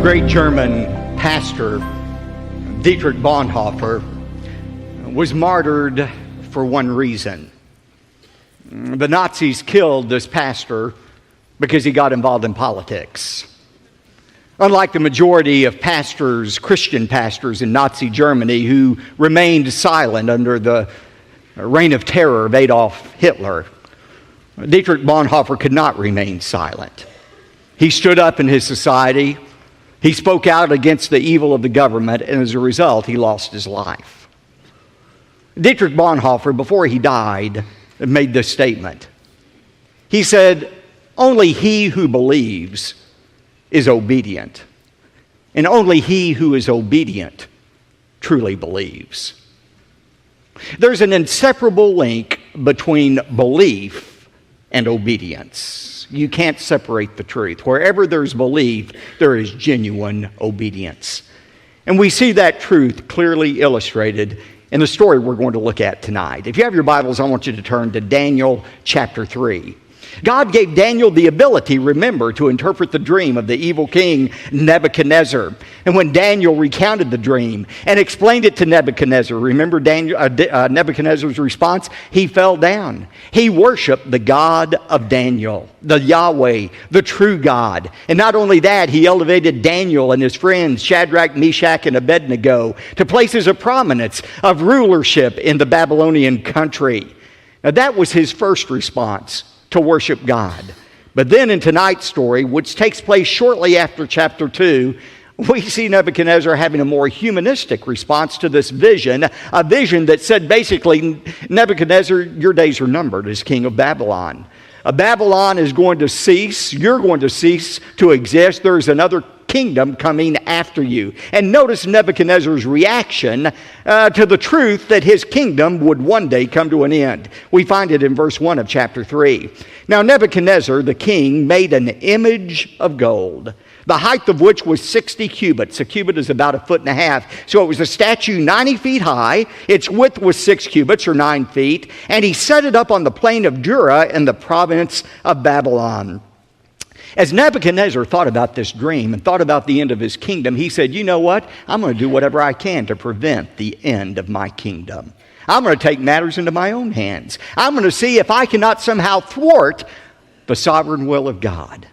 great German pastor, Dietrich Bonhoeffer, was martyred for one reason. The Nazis killed this pastor because he got involved in politics. Unlike the majority of pastors, Christian pastors in Nazi Germany who remained silent under the reign of terror of Adolf Hitler, Dietrich Bonhoeffer could not remain silent. He stood up in his society. He spoke out against the evil of the government, and as a result, he lost his life. Dietrich Bonhoeffer, before he died, made this statement. He said, "Only he who believes is obedient, and only he who is obedient truly believes." There's an inseparable link between belief and obedience. You can't separate the truth. Wherever there's belief, there is genuine obedience. And we see that truth clearly illustrated in the story we're going to look at tonight. If you have your Bibles, I want you to turn to Daniel chapter 3. God gave Daniel the ability, remember, to interpret the dream of the evil king Nebuchadnezzar. And when Daniel recounted the dream and explained it to Nebuchadnezzar, remember Nebuchadnezzar's response? He fell down. He worshiped the God of Daniel, the Yahweh, the true God. And not only that, he elevated Daniel and his friends, Shadrach, Meshach, and Abednego, to places of prominence, of rulership in the Babylonian country. Now that was his first response, to worship God. But then in tonight's story, which takes place shortly after chapter 2, we see Nebuchadnezzar having a more humanistic response to this vision, a vision that said basically, Nebuchadnezzar, your days are numbered as king of Babylon. Babylon is going to cease. You're going to cease to exist. There's another kingdom coming after you. And notice Nebuchadnezzar's reaction to the truth that his kingdom would one day come to an end. We find it in verse 1 of chapter 3. Now Nebuchadnezzar, the king, made an image of gold, the height of which was 60 cubits. A cubit is about 1.5 feet. So it was a statue 90 feet high. Its width was 6 cubits or 9 feet. And he set it up on the plain of Dura in the province of Babylon. As Nebuchadnezzar thought about this dream and thought about the end of his kingdom, he said, you know what? I'm going to do whatever I can to prevent the end of my kingdom. I'm going to take matters into my own hands. I'm going to see if I cannot somehow thwart the sovereign will of God.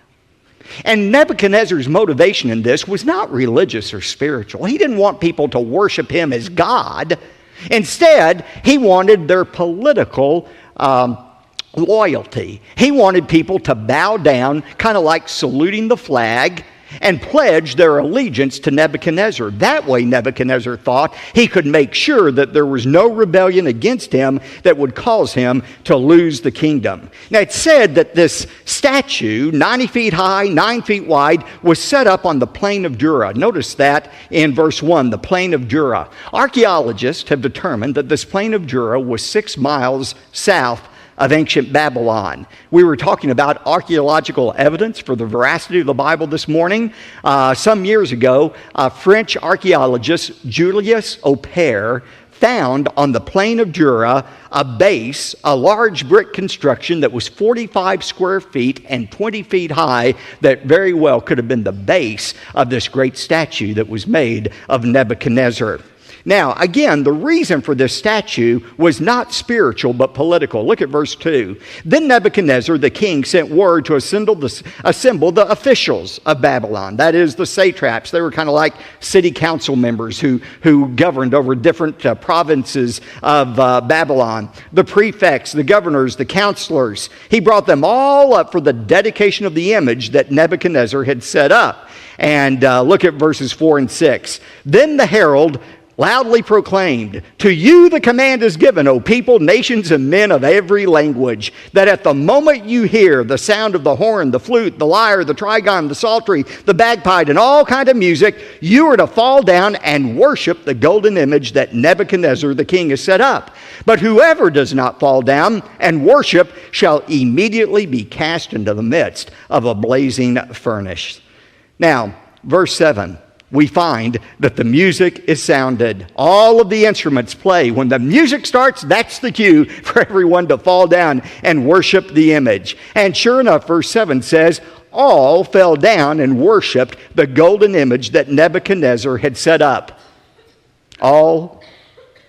And Nebuchadnezzar's motivation in this was not religious or spiritual. He didn't want people to worship him as God. Instead, he wanted their political loyalty. He wanted people to bow down, kind of like saluting the flag, and pledge their allegiance to Nebuchadnezzar. That way, Nebuchadnezzar thought he could make sure that there was no rebellion against him that would cause him to lose the kingdom. Now, it's said that this statue, 90 feet high, 9 feet wide, was set up on the plain of Dura. Notice that in verse 1, the plain of Dura. Archaeologists have determined that this plain of Dura was 6 miles south of ancient Babylon. We were talking about archaeological evidence for the veracity of the Bible this morning. Some years ago, French archaeologist Julius Opère found on the plain of Dura a base, a large brick construction that was 45 square feet and 20 feet high that very well could have been the base of this great statue that was made of Nebuchadnezzar. Now, again, the reason for this statue was not spiritual but political. Look at verse 2. Then Nebuchadnezzar, the king, sent word to assemble the officials of Babylon. That is, the satraps. They were kind of like city council members who governed over different provinces of Babylon. The prefects, the governors, the counselors. He brought them all up for the dedication of the image that Nebuchadnezzar had set up. And look at verses 4 and 6. Then the herald loudly proclaimed, "To you the command is given, O people, nations, and men of every language, that at the moment you hear the sound of the horn, the flute, the lyre, the trigon, the psaltery, the bagpipe, and all kind of music, you are to fall down and worship the golden image that Nebuchadnezzar the king has set up. But whoever does not fall down and worship shall immediately be cast into the midst of a blazing furnace." Now, verse 7. we find that the music is sounded. All of the instruments play. When the music starts, that's the cue for everyone to fall down and worship the image. And sure enough, verse 7 says, all fell down and worshiped the golden image that Nebuchadnezzar had set up. All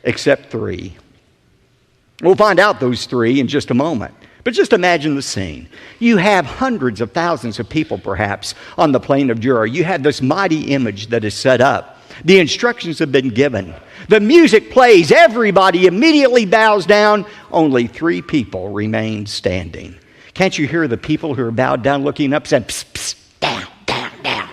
except 3. We'll find out those 3 in just a moment. But just imagine the scene. You have hundreds of thousands of people, perhaps, on the plain of Jura. You have this mighty image that is set up. The instructions have been given. The music plays. Everybody immediately bows down. Only 3 people remain standing. Can't you hear the people who are bowed down looking up saying, psst, psst, down, down, down?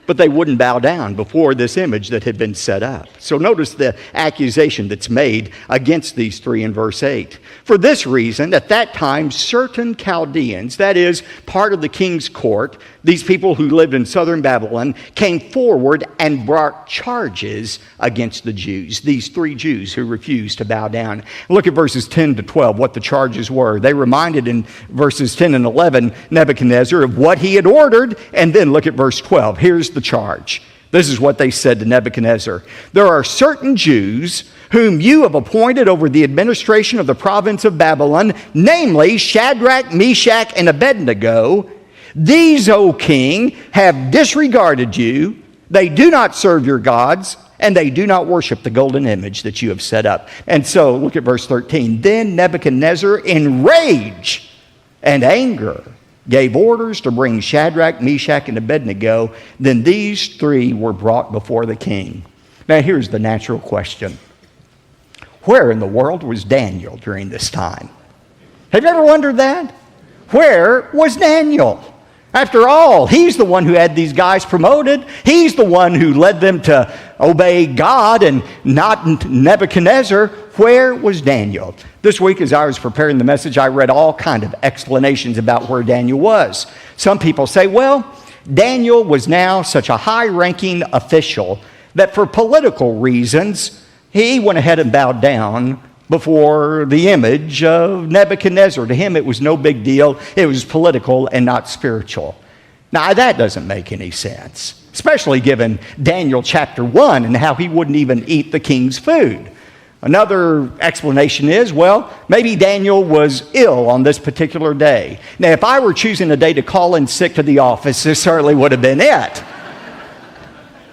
But they wouldn't bow down before this image that had been set up. So notice the accusation that's made against these 3 in verse 8. For this reason, at that time, certain Chaldeans, that is, part of the king's court, these people who lived in southern Babylon, came forward and brought charges against the Jews, these 3 Jews who refused to bow down. Look at verses 10 to 12, what the charges were. They reminded in verses 10 and 11 Nebuchadnezzar of what he had ordered, and then look at verse 12. Here's the charge. This is what they said to Nebuchadnezzar. There are certain Jews whom you have appointed over the administration of the province of Babylon, namely Shadrach, Meshach, and Abednego. These, O king, have disregarded you. They do not serve your gods, and they do not worship the golden image that you have set up. And so, look at verse 13. Then Nebuchadnezzar, in rage and anger, gave orders to bring Shadrach, Meshach, and Abednego. Then these 3 were brought before the king. Now here's the natural question. Where in the world was Daniel during this time? Have you ever wondered that? Where was Daniel? After all, he's the one who had these guys promoted. He's the one who led them to obey God and not Nebuchadnezzar. Where was Daniel? This week, as I was preparing the message, I read all kinds of explanations about where Daniel was. Some people say, well, Daniel was now such a high-ranking official that for political reasons, he went ahead and bowed down before the image of Nebuchadnezzar. To him, it was no big deal. It was political and not spiritual. Now, that doesn't make any sense, especially given Daniel chapter 1 and how he wouldn't even eat the king's food. Another explanation is, well, maybe Daniel was ill on this particular day. Now, if I were choosing a day to call in sick to the office, this certainly would have been it.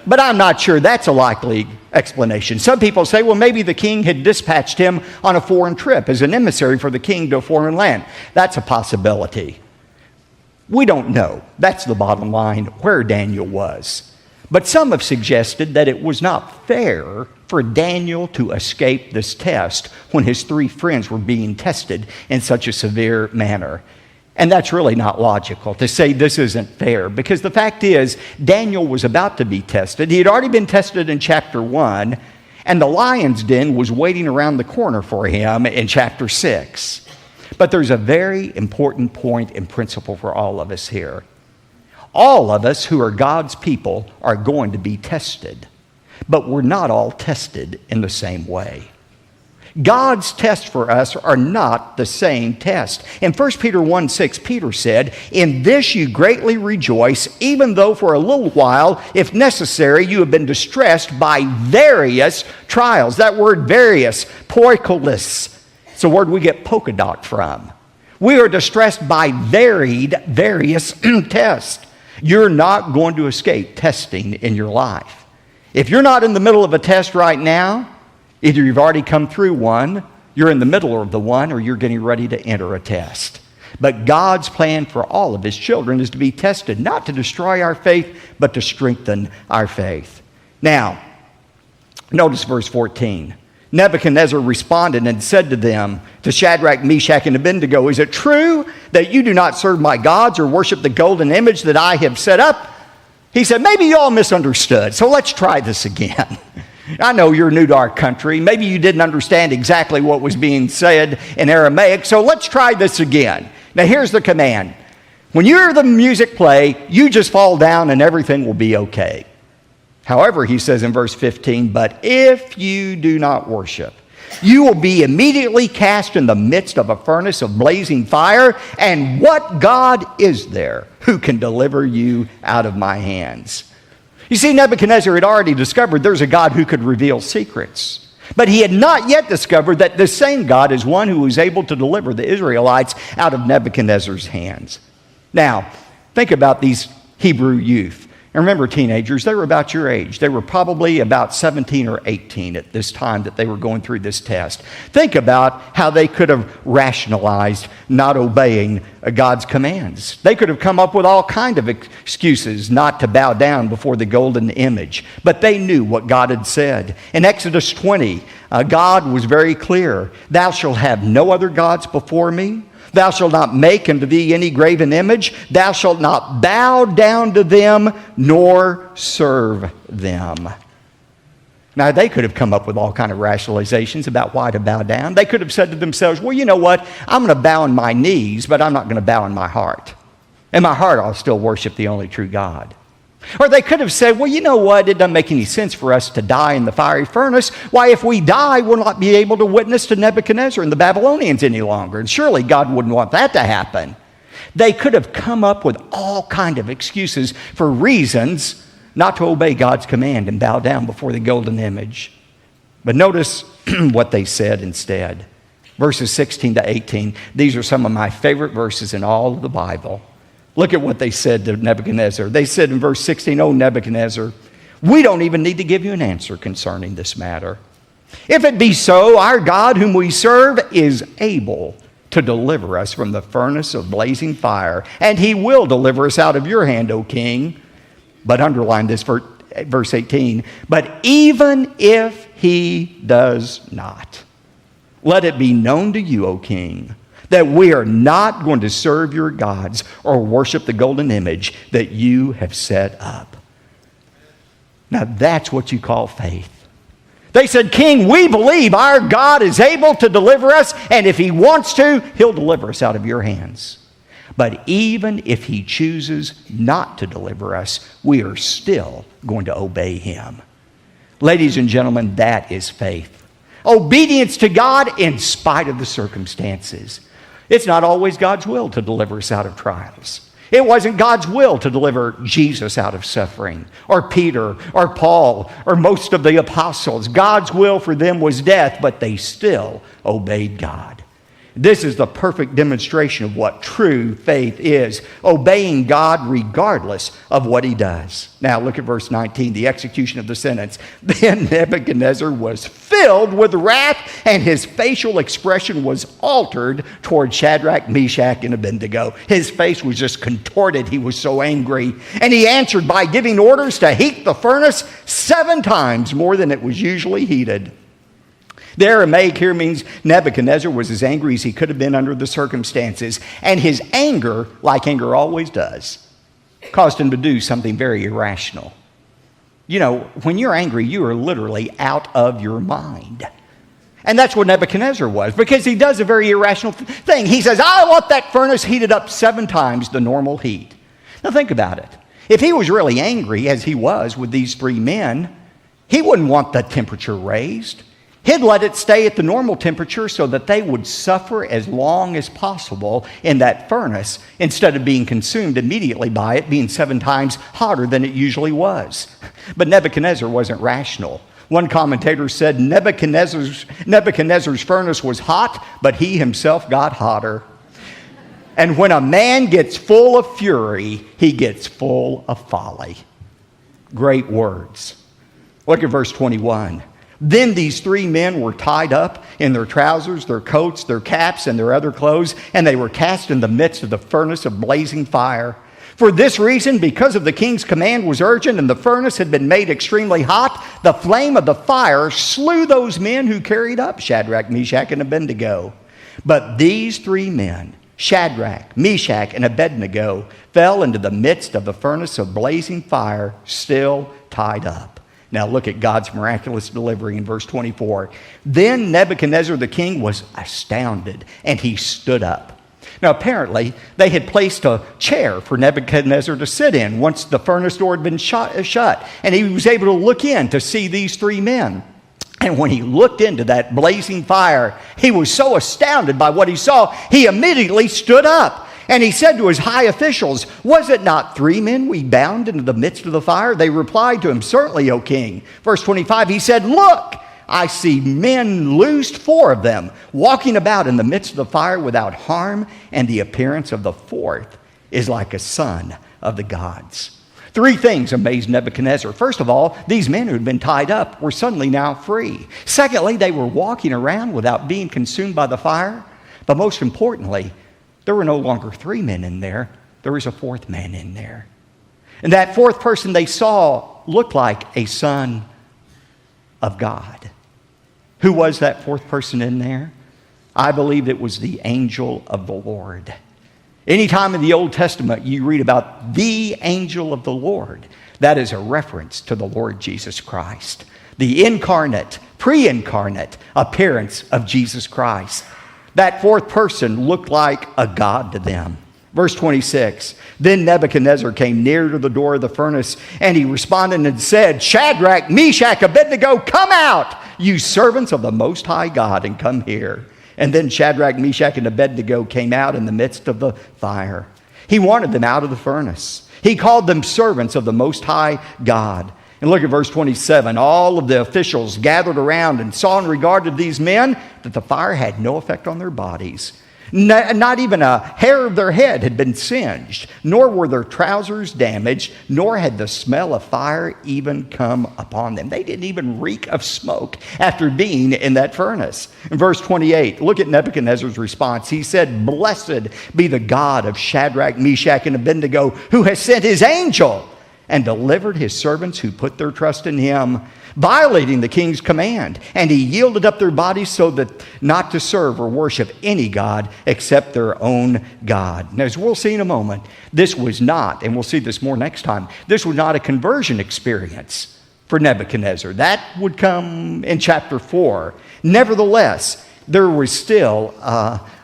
But I'm not sure that's a likely explanation. Some people say, well, maybe the king had dispatched him on a foreign trip as an emissary for the king to a foreign land. That's a possibility. We don't know. That's the bottom line, where Daniel was. But some have suggested that it was not fair for Daniel to escape this test when his 3 friends were being tested in such a severe manner. And that's really not logical to say this isn't fair, because the fact is Daniel was about to be tested. He had already been tested in chapter 1, and the lion's den was waiting around the corner for him in chapter 6. But there's a very important point and principle for all of us here. All of us who are God's people are going to be tested, but we're not all tested in the same way. God's tests for us are not the same test. In 1 Peter 1:6, Peter said, "In this you greatly rejoice, even though for a little while, if necessary, you have been distressed by various trials." That word various, poikolos, it's a word we get polka dot from. We are distressed by various tests. You're not going to escape testing in your life. If you're not in the middle of a test right now, either you've already come through one, you're in the middle of the one, or you're getting ready to enter a test. But God's plan for all of His children is to be tested, not to destroy our faith, but to strengthen our faith. Now, notice verse 14. Nebuchadnezzar responded and said to them, to Shadrach, Meshach, and Abednego, "Is it true that you do not serve my gods or worship the golden image that I have set up?" He said, "Maybe you all misunderstood, so let's try this again." I know you're new to our country. Maybe you didn't understand exactly what was being said in Aramaic, so let's try this again. Now here's the command. When you hear the music play, you just fall down and everything will be okay. However, he says in verse 15, "But if you do not worship, You will be immediately cast in the midst of a furnace of blazing fire. And what God is there who can deliver you out of my hands? You see, Nebuchadnezzar had already discovered there's a God who could reveal secrets. But he had not yet discovered that this same God is one who was able to deliver the Israelites out of Nebuchadnezzar's hands. Now, think about these Hebrew youth. And remember, teenagers, they were about your age. They were probably about 17 or 18 at this time that they were going through this test. Think about how they could have rationalized not obeying God's commands. They could have come up with all kinds of excuses not to bow down before the golden image. But they knew what God had said. In Exodus 20, God was very clear. Thou shalt have no other gods before me. Thou shalt not make unto thee any graven image. Thou shalt not bow down to them, nor serve them. Now, they could have come up with all kinds of rationalizations about why to bow down. They could have said to themselves, well, you know what? I'm going to bow on my knees, but I'm not going to bow in my heart. In my heart, I'll still worship the only true God. Or they could have said, well, you know what? It doesn't make any sense for us to die in the fiery furnace. Why, if we die, we'll not be able to witness to Nebuchadnezzar and the Babylonians any longer. And surely God wouldn't want that to happen. They could have come up with all kinds of excuses for reasons not to obey God's command and bow down before the golden image. But notice what they said instead. Verses 16 to 18. These are some of my favorite verses in all of the Bible. Look at what they said to Nebuchadnezzar. They said in verse 16, "O Nebuchadnezzar, we don't even need to give you an answer concerning this matter. If it be so, our God whom we serve is able to deliver us from the furnace of blazing fire, and he will deliver us out of your hand, O king." But underline this for verse 18. "But even if he does not, let it be known to you, O king, that we are not going to serve your gods or worship the golden image that you have set up." Now that's what you call faith. They said, "King, we believe our God is able to deliver us, and if he wants to, he'll deliver us out of your hands. But even if he chooses not to deliver us, we are still going to obey him." Ladies and gentlemen, that is faith. Obedience to God in spite of the circumstances. It's not always God's will to deliver us out of trials. It wasn't God's will to deliver Jesus out of suffering, or Peter, or Paul, or most of the apostles. God's will for them was death, but they still obeyed God. This is the perfect demonstration of what true faith is, obeying God regardless of what he does. Now look at verse 19, the execution of the sentence. "Then Nebuchadnezzar was filled with wrath, and his facial expression was altered toward Shadrach, Meshach, and Abednego." His face was just contorted. He was so angry. And he answered by giving orders to heat the furnace 7 times more than it was usually heated. The Aramaic here means Nebuchadnezzar was as angry as he could have been under the circumstances. And his anger, like anger always does, caused him to do something very irrational. You know, when you're angry, you are literally out of your mind. And that's what Nebuchadnezzar was, because he does a very irrational thing. He says, "I want that furnace heated up 7 times the normal heat." Now think about it. If he was really angry, as he was with these 3 men, he wouldn't want the temperature raised. He'd let it stay at the normal temperature so that they would suffer as long as possible in that furnace instead of being consumed immediately by it being 7 times hotter than it usually was. But Nebuchadnezzar wasn't rational. One commentator said Nebuchadnezzar's furnace was hot, but he himself got hotter. And when a man gets full of fury, he gets full of folly. Great words. Look at verse 21. "Then these 3 men were tied up in their trousers, their coats, their caps, and their other clothes, and they were cast in the midst of the furnace of blazing fire. For this reason, because of the king's command was urgent, and the furnace had been made extremely hot, the flame of the fire slew those men who carried up Shadrach, Meshach, and Abednego. But these 3 men, Shadrach, Meshach, and Abednego, fell into the midst of the furnace of blazing fire, still tied up." Now look at God's miraculous delivery in verse 24. "Then Nebuchadnezzar the king was astounded, and he stood up." Now apparently they had placed a chair for Nebuchadnezzar to sit in once the furnace door had been shut, and he was able to look in to see these 3 men. And when he looked into that blazing fire, he was so astounded by what he saw, he immediately stood up. And he said to his high officials, "Was it not 3 men we bound into the midst of the fire?" They replied to him, "Certainly, O king." Verse 25, he said, "Look, I see men loosed, 4 of them, walking about in the midst of the fire without harm, and the appearance of the 4th is like a son of the gods." 3 things amazed Nebuchadnezzar. First of all, these men who had been tied up were suddenly now free. Secondly, they were walking around without being consumed by the fire. But most importantly, there were no longer 3 men in there. There was a 4th man in there. And that 4th person they saw looked like a son of God. Who was that 4th person in there? I believe it was the angel of the Lord. Anytime in the Old Testament you read about the angel of the Lord, that is a reference to the Lord Jesus Christ. The incarnate, pre-incarnate appearance of Jesus Christ. That 4th person looked like a god to them. Verse 26, then Nebuchadnezzar came near to the door of the furnace, and he responded and said, "Shadrach, Meshach, Abednego, come out, you servants of the Most High God, and come here." And then Shadrach, Meshach, and Abednego came out in the midst of the fire. He wanted them out of the furnace. He called them servants of the Most High God. And look at verse 27. All of the officials gathered around and saw in regard to these men that the fire had no effect on their bodies. Not even a hair of their head had been singed, nor were their trousers damaged, nor had the smell of fire even come upon them. They didn't even reek of smoke after being in that furnace. In verse 28, look at Nebuchadnezzar's response. He said, "Blessed be the God of Shadrach, Meshach, and Abednego, who has sent his angel and delivered his servants who put their trust in him, violating the king's command. And he yielded up their bodies so that not to serve or worship any god except their own God." Now, as we'll see in a moment, this was not, and we'll see this more next time, this was not a conversion experience for Nebuchadnezzar. That would come in chapter 4. Nevertheless, there was still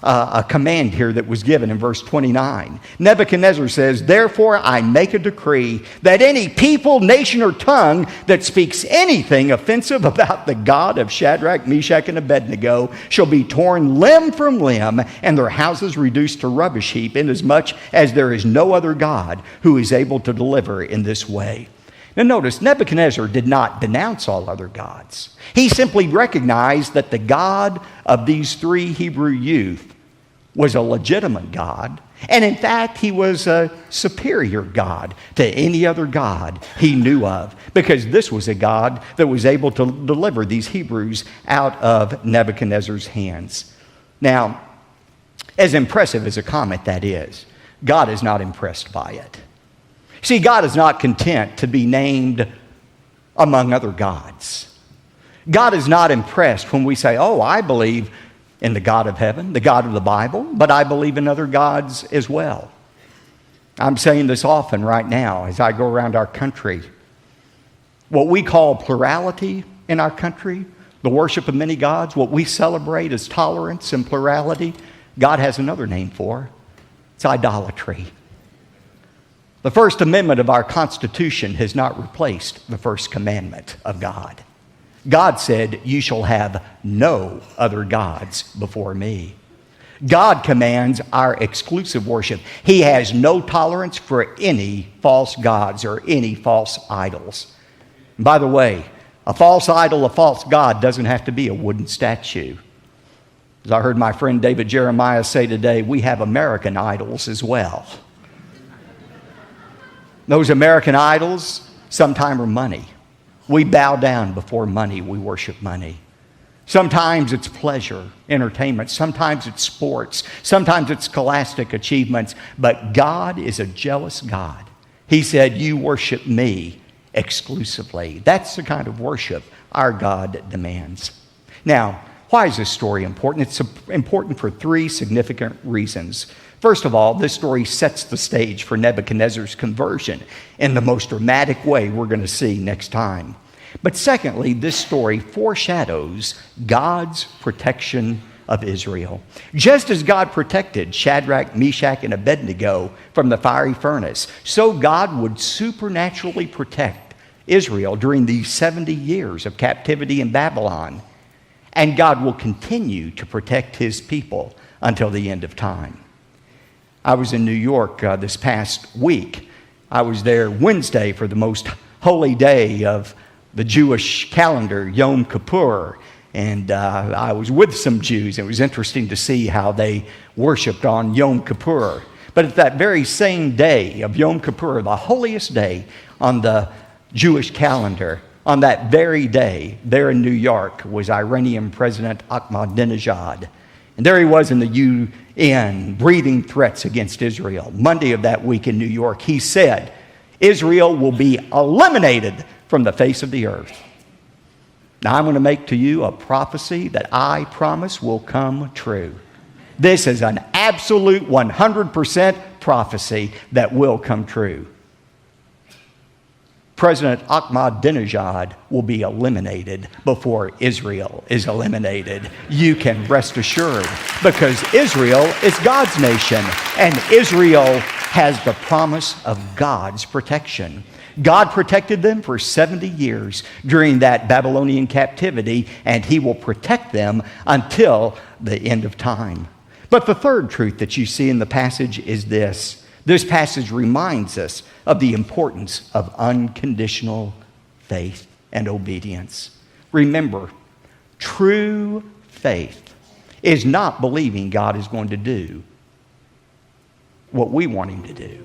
a command here that was given in verse 29. Nebuchadnezzar says, "Therefore I make a decree that any people, nation, or tongue that speaks anything offensive about the God of Shadrach, Meshach, and Abednego shall be torn limb from limb, and their houses reduced to rubbish heap, inasmuch as there is no other God who is able to deliver in this way." Now notice, Nebuchadnezzar did not denounce all other gods. He simply recognized that the God of these 3 Hebrew youth was a legitimate God. And in fact, he was a superior God to any other God he knew of, because this was a God that was able to deliver these Hebrews out of Nebuchadnezzar's hands. Now, as impressive as a comment that is, God is not impressed by it. See, God is not content to be named among other gods. God is not impressed when we say, "Oh, I believe in the God of heaven, the God of the Bible, but I believe in other gods as well." I'm saying this often right now as I go around our country. What we call plurality in our country, the worship of many gods, what we celebrate as tolerance and plurality, God has another name for. It's idolatry. The First Amendment of our Constitution has not replaced the first commandment of God. God said, "You shall have no other gods before me." God commands our exclusive worship. He has no tolerance for any false gods or any false idols. And by the way, a false idol, a false god doesn't have to be a wooden statue. As I heard my friend David Jeremiah say today, we have American idols as well. Those American idols sometimes are money. We bow down before money. We worship money. Sometimes it's pleasure, entertainment. Sometimes it's sports. Sometimes it's scholastic achievements. But God is a jealous God. He said, "You worship me exclusively." That's the kind of worship our God demands. Now, why is this story important? It's important for 3 significant reasons. First of all, this story sets the stage for Nebuchadnezzar's conversion in the most dramatic way we're going to see next time. But secondly, this story foreshadows God's protection of Israel. Just as God protected Shadrach, Meshach, and Abednego from the fiery furnace, so God would supernaturally protect Israel during these 70 years of captivity in Babylon. And God will continue to protect his people until the end of time. I was in New York this past week. I was there Wednesday for the most holy day of the Jewish calendar, Yom Kippur. And I was with some Jews. It was interesting to see how they worshiped on Yom Kippur. But at that very same day of Yom Kippur, the holiest day on the Jewish calendar, on that very day, there in New York, was Iranian President Ahmadinejad. And there he was in the UN, breathing threats against Israel. Monday of that week in New York, he said, Israel will be eliminated from the face of the earth. Now, I'm going to make to you a prophecy that I promise will come true. This is an absolute 100% prophecy that will come true. President Ahmadinejad will be eliminated before Israel is eliminated. You can rest assured, because Israel is God's nation, and Israel has the promise of God's protection. God protected them for 70 years during that Babylonian captivity, and he will protect them until the end of time. But the third truth that you see in the passage is this. This passage reminds us of the importance of unconditional faith and obedience. Remember, true faith is not believing God is going to do what we want him to do.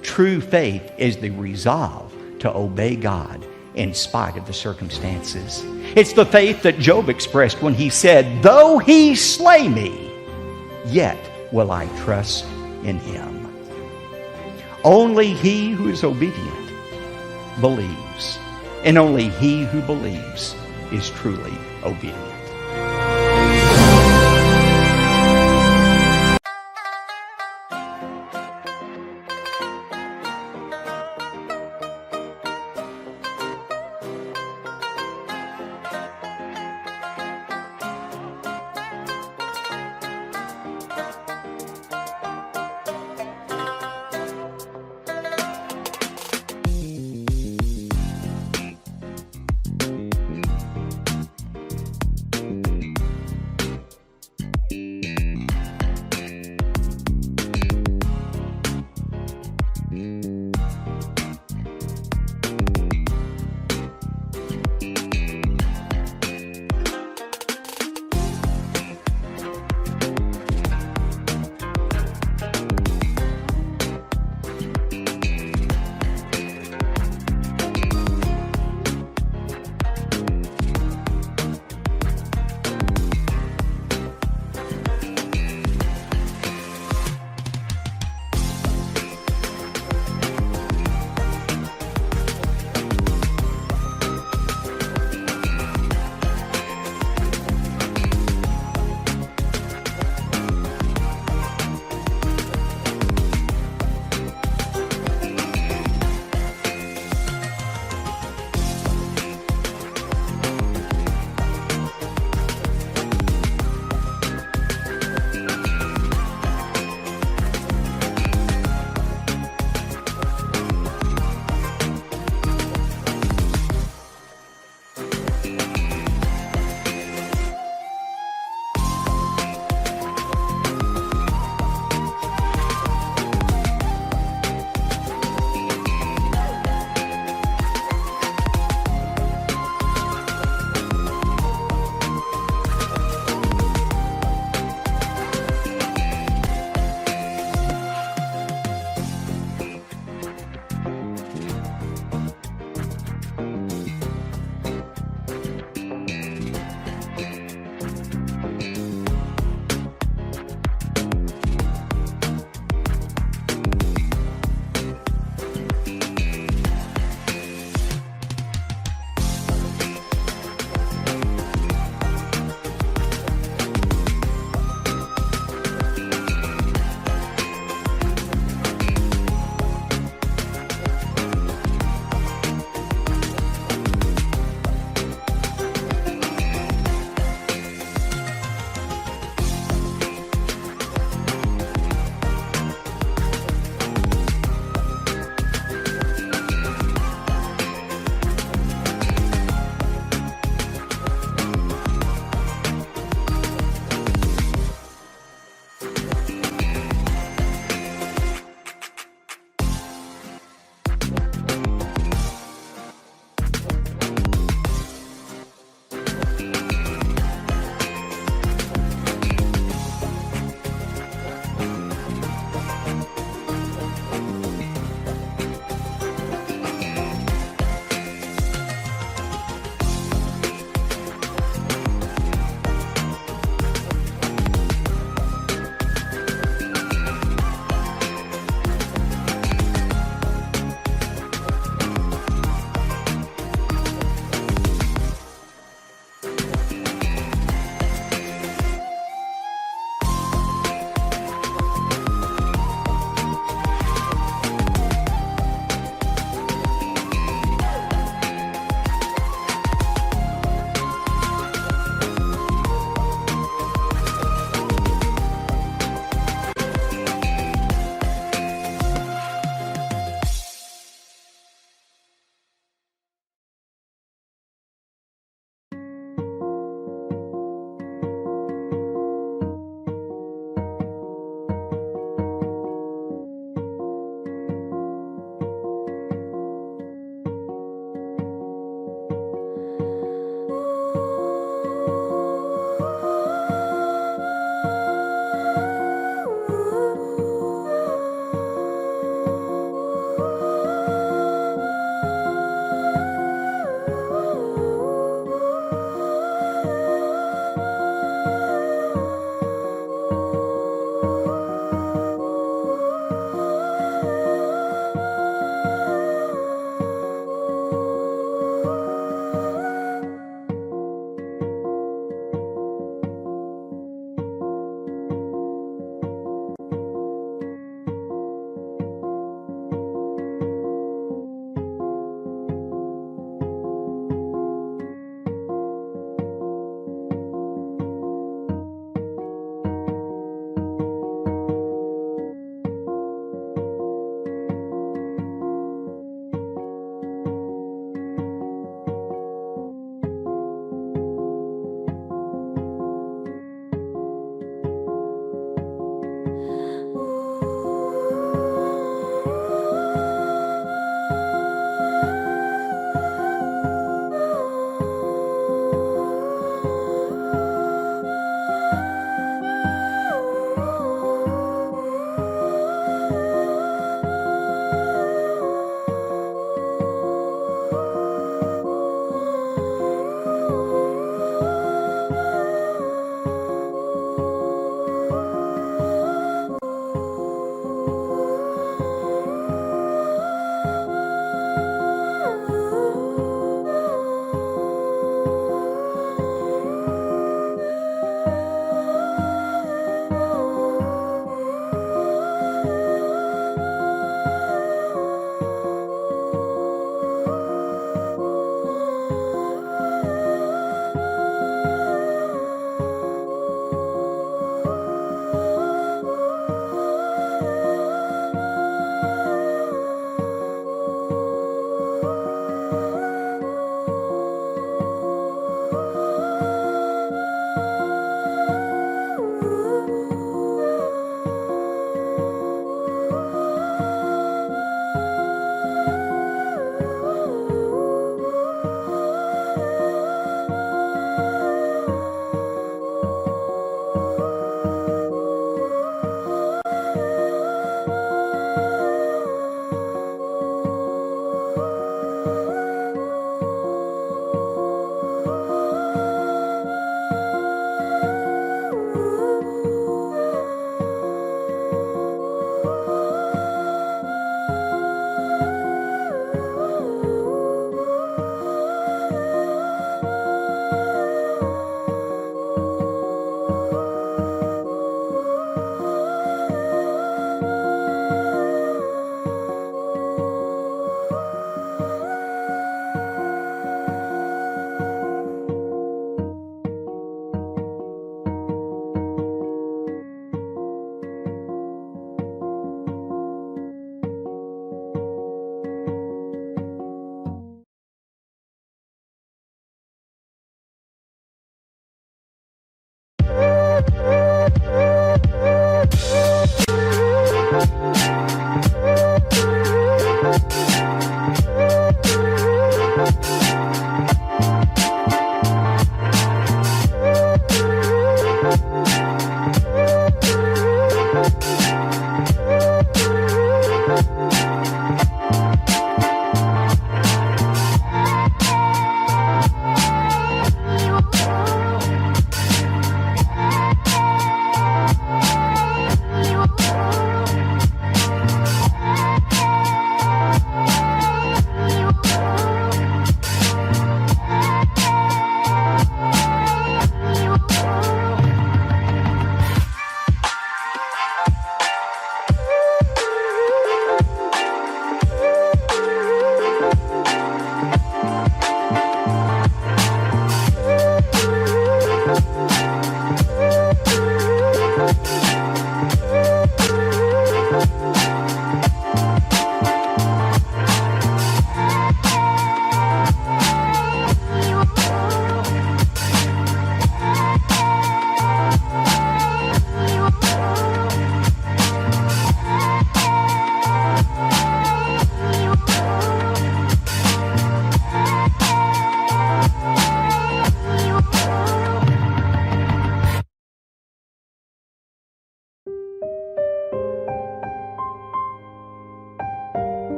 True faith is the resolve to obey God in spite of the circumstances. It's the faith that Job expressed when he said, though he slay me, yet will I trust in him. Only he who is obedient believes, and only he who believes is truly obedient.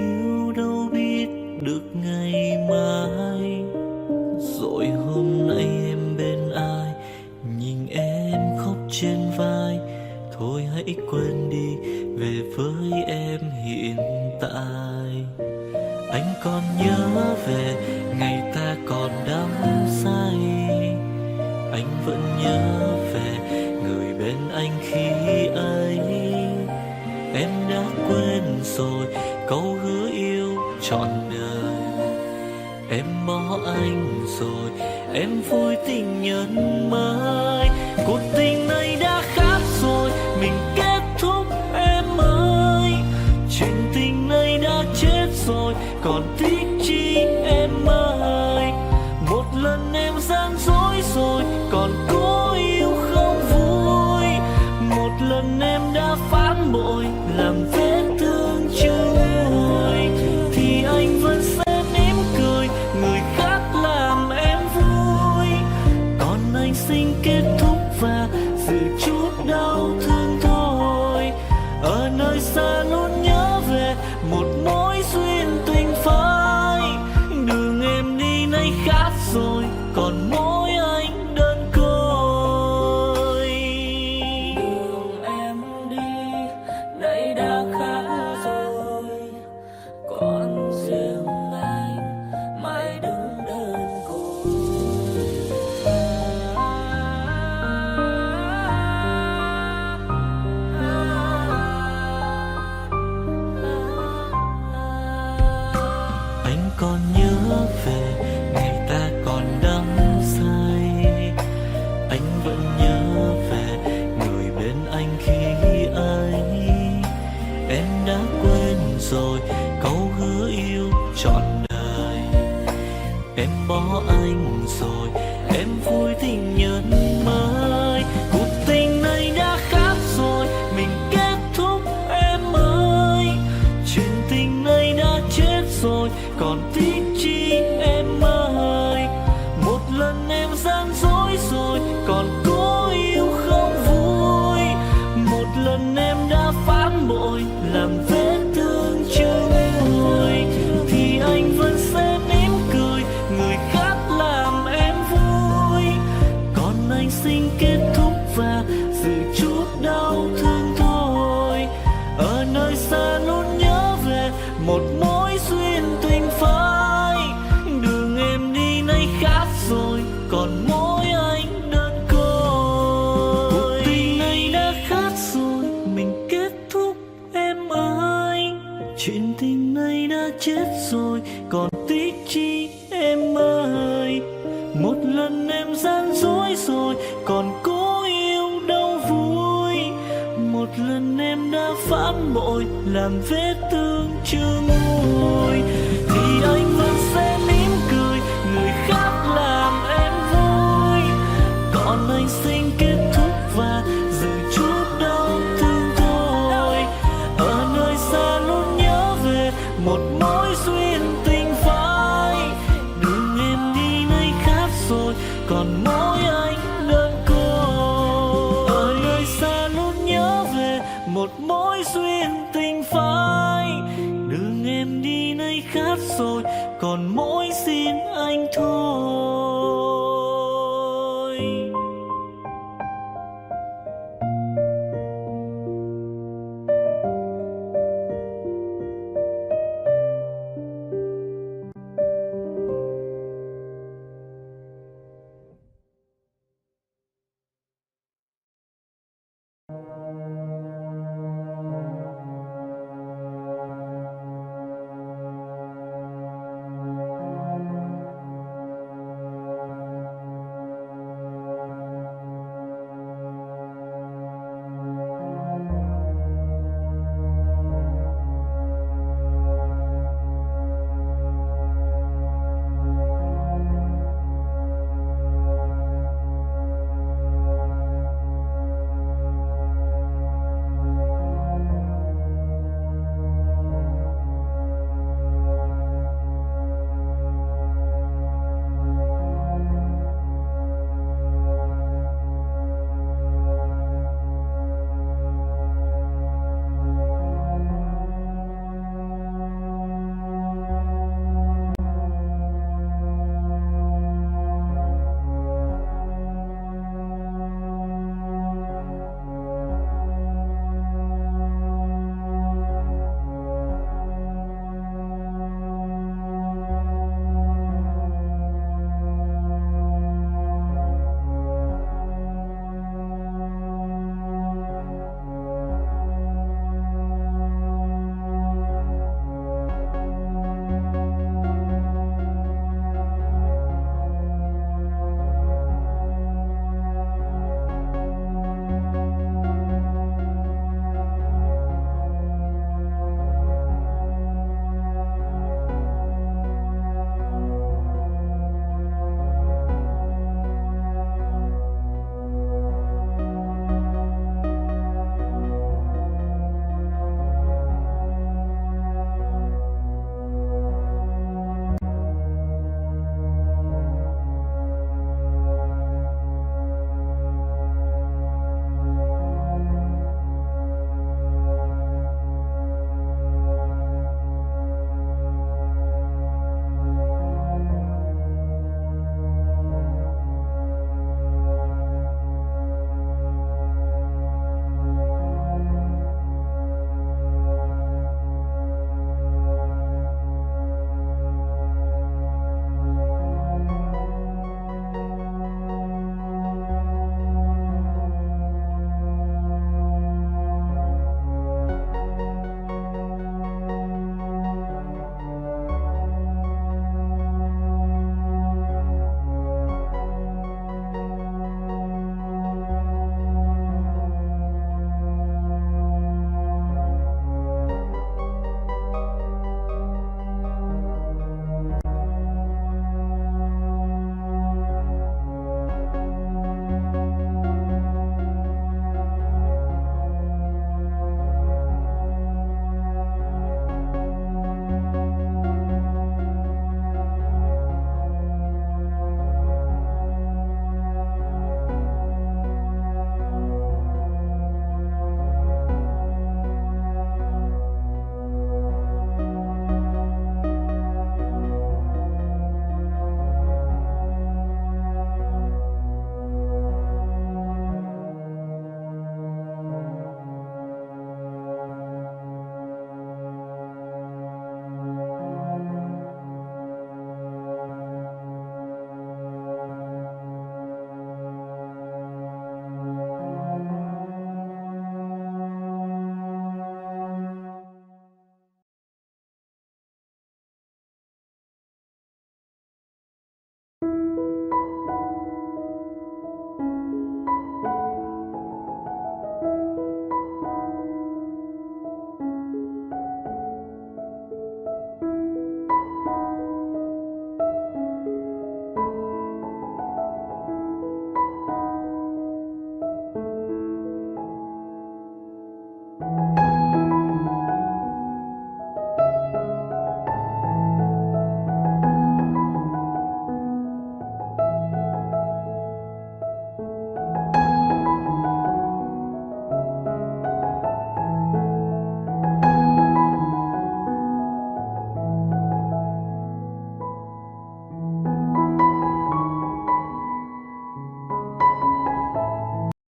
yêu đâu biết được ngày mai. Rồi hôm nay em bên ai, nhìn em khóc trên vai. Thôi hãy quên đi, về với em hiện tại. Anh còn nhớ về ngày ta còn đắm say. Anh vẫn nhớ về người bên anh khi ấy. Em đã quên rồi câu hứa yêu trọn đời. Em bỏ anh rồi, em vui tình nhân mới. Cuộc tình này đã khác rồi, mình kết thúc em ơi. Chuyện tình này đã chết rồi, còn tiếc chi em ơi. Một lần em gian dối rồi, còn cố yêu không vui. Một lần em đã phản bội, làm vết thương chưa nguôi. Thì anh vẫn sẽ mỉm cười, người khác làm em vui. Còn anh xin kết thúc và giữ chút đau thương thôi. Ở nơi xa luôn nhớ về một mối duyên tình phai. Đường em đi nay khác rồi, còn mỗi anh đơn côi. Đường em đi nay đã khác rồi, còn riêng anh mãi đứng đơn côi. Anh còn nhớ về ngày ta còn đắm say. Anh vẫn nhớ về người bên anh khi ấy. Em đã quên rồi câu hứa yêu trọn đời. Em bỏ anh rồi, em vui tình nhân mới. Cuộc tình này đã khác rồi, mình kết thúc em ơi. Chuyện tình này đã chết rồi, còn tiếc chi em ơi. Một lần em gian dối rồi, còn cố yêu không vui. Một lần em đã phản bội, làm vết thương chưa nguôi. Thì anh vẫn sẽ mỉm cười, người khác làm em vui. Còn anh xin kết thúc và giữ chút đau thương thôi. Ở nơi xa luôn nhớ về một mối duyên tình phai. Đường em đi nay khác rồi, còn mỗi anh đơn côi. Cuộc tình này đã khác rồi, mình kết thúc em ơi. Chuyện tình này đã chết rồi, còn tiếc chi em ơi. Một lần em gian dối rồi, còn cố yêu đâu vui. Một lần em đã phản bội, làm vết thương chưa nguôi. Thì anh vẫn sẽ mỉm cười, người khác làm em vui. Còn anh xin kết thúc và giữ chút đau thương thôi. Ở nơi xa luôn nhớ về một mối duyên tình phai. Đường em đi nay khác rồi, còn mỗi anh đơn côi. Ở nơi xa luôn nhớ về một mối duyên tình phai. Đường em đi nay khác rồi, còn mỗi xin anh thôi.